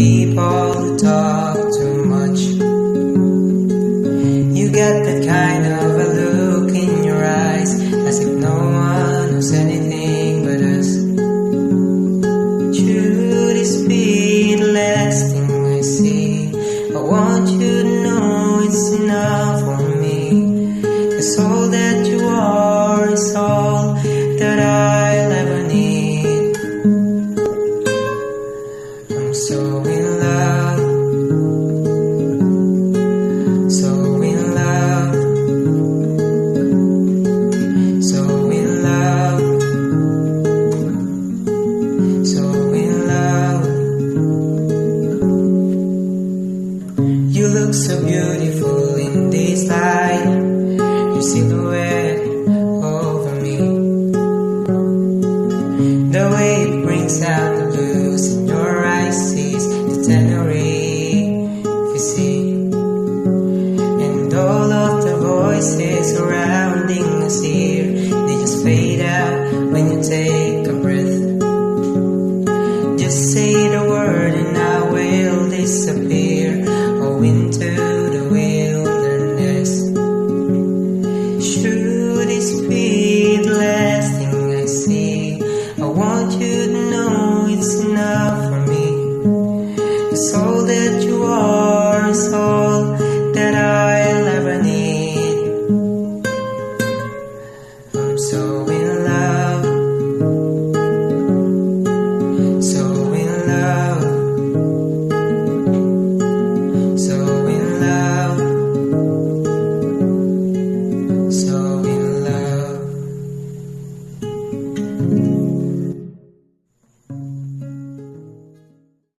people who talk too much. You get that kind of a look in your eyes, as if no one knows anything but us. Should this be the last thing I see? I want you to know it's enough for me, 'cause all that you are is all that I'll ever need. I'm so in